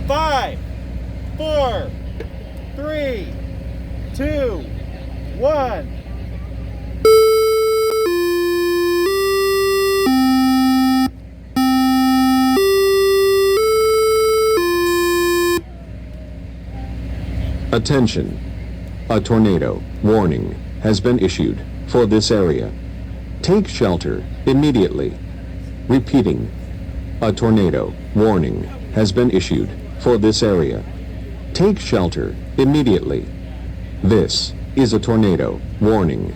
5, 4, 3, 2, 1. Attention! A tornado warning has been issued for this area. Take shelter immediately. Repeating. A tornado warning has been issued for this area. Take shelter immediately. This is a tornado warning.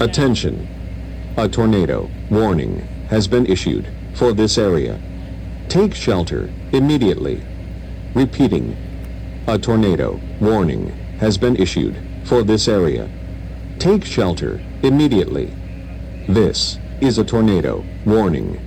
Attention! A tornado warning has been issued for this area. Take shelter immediately. Repeating. A tornado warning has been issued for this area. Take shelter immediately. This is a tornado warning.